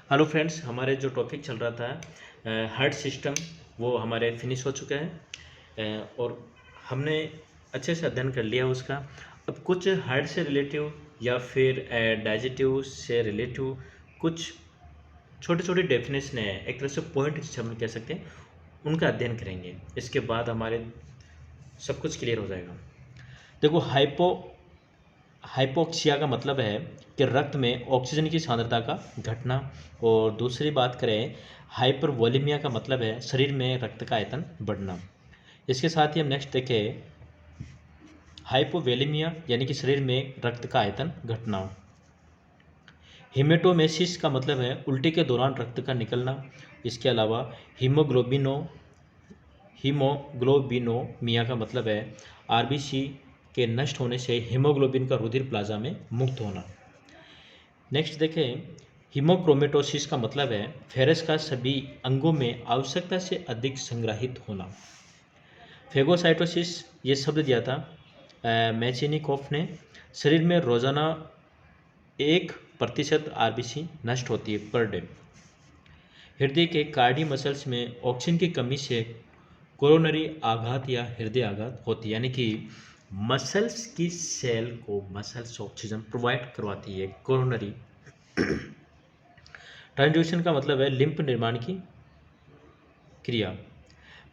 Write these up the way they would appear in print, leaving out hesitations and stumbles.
Hello friends, हमारे जो topic चल रहा था हार्ट सिस्टम, वो हमारे फिनिश हो चुका है और हमने अच्छे से अध्ययन कर लिया उसका। अब कुछ हार्ट से रिलेटिव या फिर डाइजेटिव से रिलेटिव कुछ छोटे छोटे डेफिनेशन है, एक तरह से पॉइंट जिसे हम कह सकते हैं, उनका अध्ययन करेंगे। इसके बाद हमारे सब कुछ क्लियर हो जाएगा। देखो, हाइपोक्सिया का मतलब है कि रक्त में ऑक्सीजन की सांद्रता का घटना। और दूसरी बात करें, हाइपरवोलेमिया का मतलब है शरीर में रक्त का आयतन बढ़ना। इसके साथ ही हम नेक्स्ट देखें हाइपोवेलेमिया, यानी कि शरीर में रक्त का आयतन घटना। हिमेटोमेसिस का मतलब है उल्टी के दौरान रक्त का निकलना। इसके अलावा हीमोग्लोबिनोमिया का मतलब है आरबीसी के नष्ट होने से हीमोग्लोबिन का रुधिर प्लाज्मा में मुक्त होना। नेक्स्ट देखें, हीमोक्रोमेटोसिस का मतलब है फेरस का सभी अंगों में आवश्यकता से अधिक संग्रहित होना। फेगोसाइटोसिस ये शब्द दिया था मैचिनिकोफ ने। शरीर में रोजाना 1% आरबीसी नष्ट होती है पर डे। हृदय के कार्डी मसल्स में ऑक्सीजन की कमी से कोरोनरी आघात या हृदय आघात होती है, यानी कि मसल्स की सेल को मसल्स ऑक्सीजन प्रोवाइड करवाती है। कोरोनरी ट्रांसड्यूशन का मतलब है लिम्फ निर्माण की क्रिया।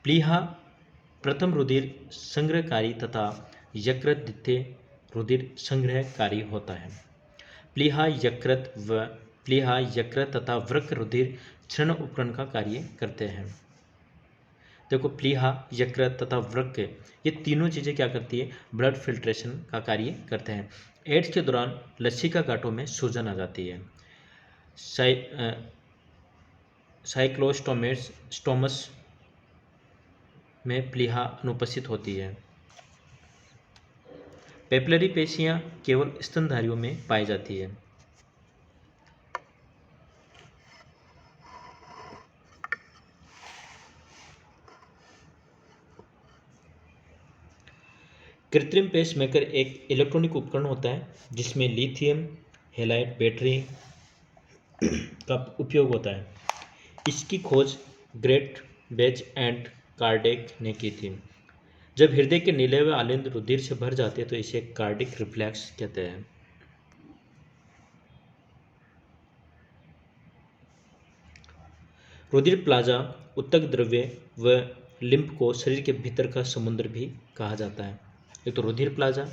प्लीहा प्रथम रुधिर संग्रहकारी तथा यकृत द्वितीय रुधिर संग्रहकारी होता है। प्लीहा यकृत तथा वृक्क रुधिर क्षरण उपकरण का कार्य करते हैं। देखो, प्लीहा, यकृत तथा वृक्क, ये तीनों चीज़ें क्या करती है? ब्लड फिल्ट्रेशन का कार्य करते हैं। एड्स के दौरान लसिका गांठों में सूजन आ जाती है। साइक्लोस्टोमस में प्लीहा अनुपस्थित होती है। पेपिलरी पेशियां केवल स्तनधारियों में पाई जाती है। कृत्रिम पेसमेकर एक इलेक्ट्रॉनिक उपकरण होता है जिसमें लिथियम हैलाइड बैटरी का उपयोग होता है। इसकी खोज ग्रेट बेज एंड कार्डेक ने की थी। जब हृदय के नीले व आलिंद रुधिर से भर जाते हैं तो इसे कार्डिक रिफ्लेक्स कहते हैं। रुधिर प्लाज्मा, उत्तक द्रव्य व लिम्फ को शरीर के भीतर का समुद्र भी कहा जाता है। एक तो रुधिर प्लाज्मा,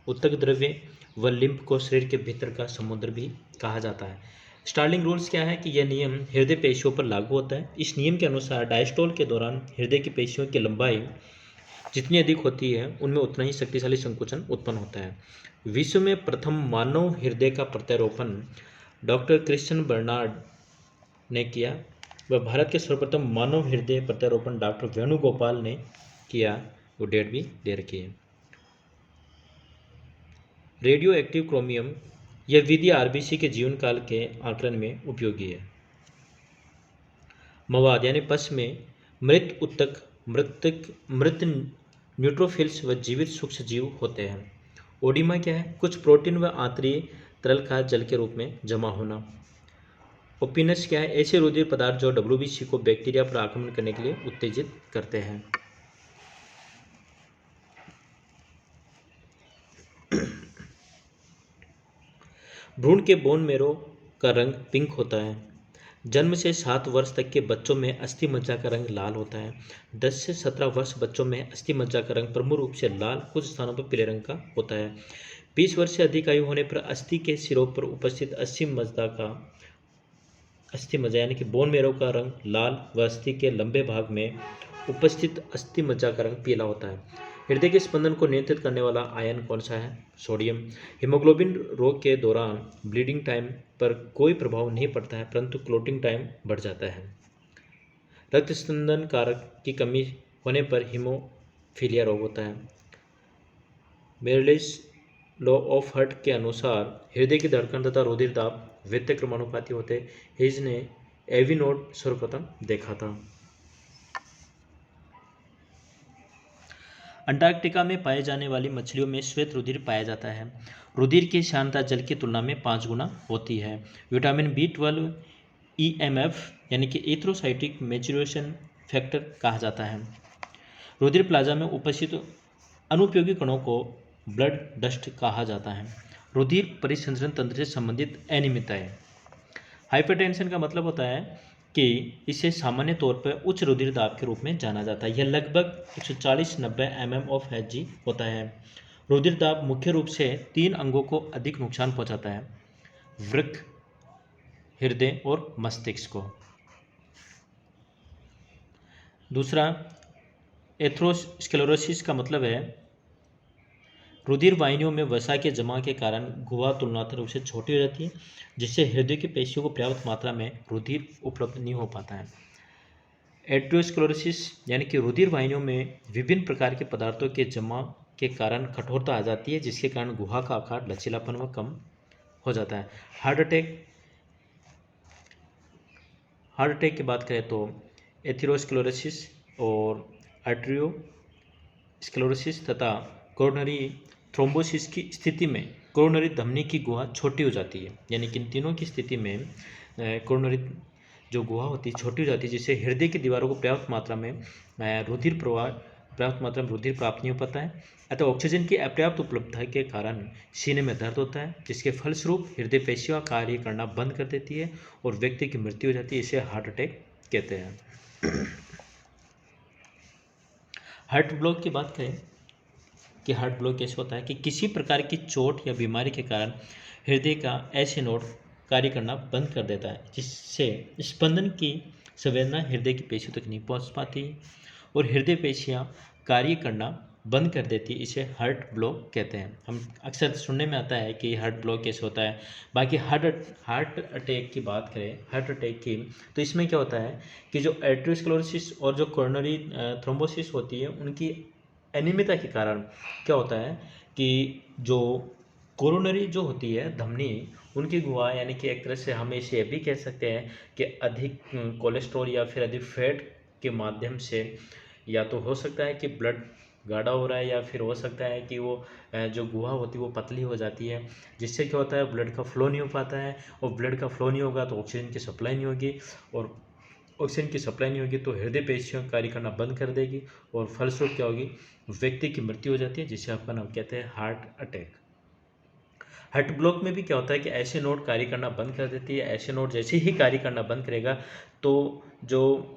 उत्तक द्रव्य व लिम्फ को शरीर के भीतर का समुद्र भी कहा जाता है। स्टार्लिंग रूल्स क्या है कि यह नियम हृदय पेशियों पर लागू होता है। इस नियम के अनुसार डायस्टोल के दौरान हृदय की पेशियों की लंबाई जितनी अधिक होती है उनमें उतना ही शक्तिशाली संकुचन उत्पन्न होता है। विश्व में प्रथम मानव हृदय का प्रत्यारोपण डॉक्टर क्रिश्चियन बर्नार्ड ने किया व भारत के सर्वप्रथम मानव हृदय प्रत्यारोपण डॉक्टर वेणुगोपाल ने किया। वो डेट भी दे रखी है। रेडियो एक्टिव क्रोमियम, यह विधि आरबीसी के जीवन काल के आकलन में उपयोगी है। मवाद यानी पश में मृत उत्तक, मृत न्यूट्रोफिल्स व जीवित सूक्ष्म जीव होते हैं। ओडिमा क्या है? कुछ प्रोटीन व आंतरिक तरल का जल के रूप में जमा होना। ओपिनस क्या है? ऐसे रुधिर पदार्थ जो डब्ल्यूबीसी को बैक्टीरिया पर आक्रमण करने के लिए उत्तेजित करते हैं। भ्रूण के बोन मेरो का रंग पिंक होता है। जन्म से 7 वर्ष तक के बच्चों में अस्थि मज्जा का रंग लाल होता है। 10 से 17 वर्ष बच्चों में अस्थि मज्जा का रंग प्रमुख रूप से लाल, कुछ स्थानों पर पीले रंग का होता है। 20 वर्ष से अधिक आयु होने पर अस्थि के सिरों पर उपस्थित अस्थि मज्जा यानी कि बोन मेरो का रंग लाल व अस्थि के लंबे भाग में उपस्थित अस्थि मज्जा का रंग पीला होता है। हृदय के स्पंदन को नियंत्रित करने वाला आयन कौन सा है? सोडियम। हीमोग्लोबिन रोग के दौरान ब्लीडिंग टाइम पर कोई प्रभाव नहीं पड़ता है, परंतु क्लोटिंग टाइम बढ़ जाता है। रक्त स्पंदन कारक की कमी होने पर हीमोफीलिया रोग होता है। मेरेलिस लॉ ऑफ हर्ट के अनुसार हृदय की धड़कन तथा रुधिर दाब वित्तीय क्रमानुपाती होते। हिज ने एवी नोड सर्वप्रथम देखा था। अंटार्कटिका में पाए जाने वाली मछलियों में श्वेत रुधिर पाया जाता है। रुधिर की सांद्रता जल की तुलना में 5 गुना होती है। विटामिन B12 EMF यानी कि एथ्रोसाइटिक मैच्योरेशन फैक्टर कहा जाता है। रुधिर प्लाज्मा में उपस्थित अनुपयोगी कणों को ब्लड डस्ट कहा जाता है। रुधिर परिसंचरण तंत्र से संबंधित अनियमितताएं। हाइपरटेंशन का मतलब होता है कि इसे सामान्य तौर पर उच्च रुधिर दाब के रूप में जाना जाता है। यह लगभग 140-90 mm of Hg होता है। रुधिर दाब मुख्य रूप से 3 अंगों को अधिक नुकसान पहुंचाता है: वृक्क, हृदय और मस्तिष्क को। दूसरा, एथेरोस्क्लेरोसिस का मतलब है रुधिर वाहिनियों में वसा के जमा के कारण गुहा तुलनात्मक रूप से छोटी हो जाती है, जिससे हृदय की पेशियों को पर्याप्त मात्रा में रुधिर उपलब्ध नहीं हो पाता है। एथेरोस्क्लेरोसिस यानी कि रुधिर वाहिनियों में विभिन्न प्रकार के पदार्थों के जमा के कारण कठोरता आ जाती है, जिसके कारण गुहा का आकार, लचीलापन व कम हो जाता है। हार्ट अटैक की बात करें तो एथेरोस्क्लेरोसिस और आर्टेरियोस्क्लेरोसिस तथा कोरोनरी थ्रोम्बोसिस की स्थिति में कोरोनरी धमनी की गुहा छोटी हो जाती है। यानी कि इन तीनों की स्थिति में कोरोनरी जो गुहा होती है छोटी हो जाती है, जिससे हृदय की दीवारों को पर्याप्त मात्रा में रुधिर प्राप्त नहीं हो पाता है। अतः ऑक्सीजन की अपर्याप्त उपलब्धता के कारण सीने में दर्द होता है, जिसके फलस्वरूप हृदय पेशियां कार्य करना बंद कर देती है और व्यक्ति की मृत्यु हो जाती है। इसे हार्ट अटैक कहते हैं। हार्ट ब्लॉक की बात करें कि हार्ट ब्लॉक कैसे होता है कि किसी प्रकार की चोट या बीमारी के कारण हृदय का ऐसे नोड कार्य करना बंद कर देता है, जिससे स्पंदन की संवेदना हृदय की पेशियों तक नहीं पहुंच पाती और हृदय पेशियां कार्य करना बंद कर देती है। इसे हार्ट ब्लॉक कहते हैं। हम अक्सर सुनने में आता है कि हार्ट ब्लॉक कैसे होता है। बाकी हार्ट अटैक की बात करें, हार्ट अटैक की, तो इसमें क्या होता है कि जो एथेरोस्क्लेरोसिस और जो कोरोनरी थ्रोम्बोसिस होती है, उनकी अनियमितता के कारण क्या होता है कि जो कोरोनरी जो होती है धमनी, उनकी गुहा यानी कि एक तरह से हम इसे भी कह सकते हैं कि अधिक कोलेस्ट्रॉल या फिर अधिक फैट के माध्यम से या तो हो सकता है कि ब्लड गाढ़ा हो रहा है, या फिर हो सकता है कि वो जो गुहा होती है वो पतली हो जाती है, जिससे क्या होता है ब्लड का फ्लो नहीं हो पाता है, और ब्लड का फ्लो नहीं होगा तो ऑक्सीजन की सप्लाई नहीं होगी, और ऑक्सीजन की सप्लाई नहीं होगी तो हृदय पेशियां कार्य करना बंद कर देगी, और फलस्वरूप क्या होगी, व्यक्ति की मृत्यु हो जाती है, जिसे अपन नाम कहते हैं हार्ट अटैक। हार्ट ब्लॉक में भी क्या होता है कि ऐसे नोड कार्य करना बंद कर देती है। ऐसे नोड जैसे ही कार्य करना बंद करेगा तो जो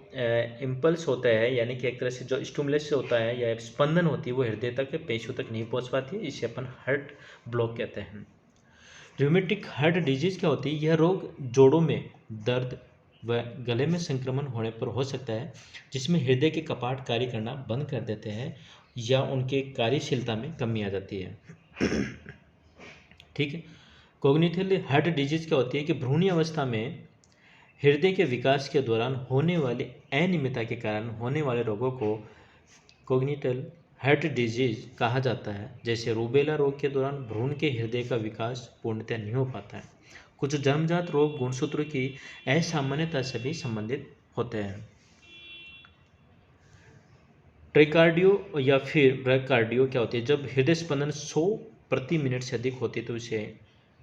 इम्पल्स होता है, यानी कि एक तरह से जो स्टिमुलस होता है या स्पंदन होती है, वो हृदय तक, पेशियों तक नहीं पहुंच पाती है। इसे अपन हार्ट ब्लॉक कहते हैं। रूमेटिक हार्ट डिजीज क्या होती है? यह रोग जोड़ों में दर्द व गले में संक्रमण होने पर हो सकता है, जिसमें हृदय के कपाट कार्य करना बंद कर देते हैं या उनके कार्यशीलता में कमी आ जाती है। ठीक है। कोग्निटिव हार्ट डिजीज क्या होती है कि भ्रूणीय अवस्था में हृदय के विकास के दौरान होने वाली अनियमितता के कारण होने वाले रोगों को कोग्निटिव हार्ट डिजीज कहा जाता है। जैसे रूबेला रोग के दौरान भ्रूण के हृदय का विकास पूर्णतः नहीं हो पाता है। कुछ जन्मजात रोग गुणसूत्र की असामान्यता से भी संबंधित होते हैं। ट्रेकार्डियो या फिर ब्रैकार्डियो क्या होती है? जब हृदय स्पंदन 100 प्रति मिनट से अधिक होती है तो इसे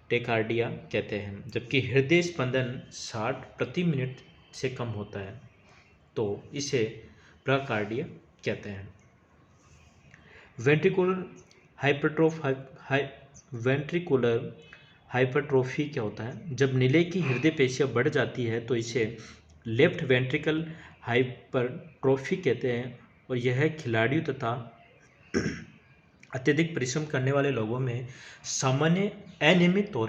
टेकार्डिया कहते हैं। जबकि हृदय स्पंदन 60 प्रति मिनट से कम होता है तो इसे ब्रैकार्डिया कहते हैं। वेंट्रिकुलर हाइपरट्रोफी क्या होता है? जब नीले की हृदय पेशियां बढ़ जाती है तो इसे लेफ्ट वेंट्रिकल हाइपरट्रोफी कहते हैं, और यह खिलाड़ियों तथा अत्यधिक परिश्रम करने वाले लोगों में सामान्य अनियमितता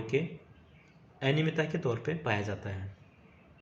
के तौर पे पाया जाता है।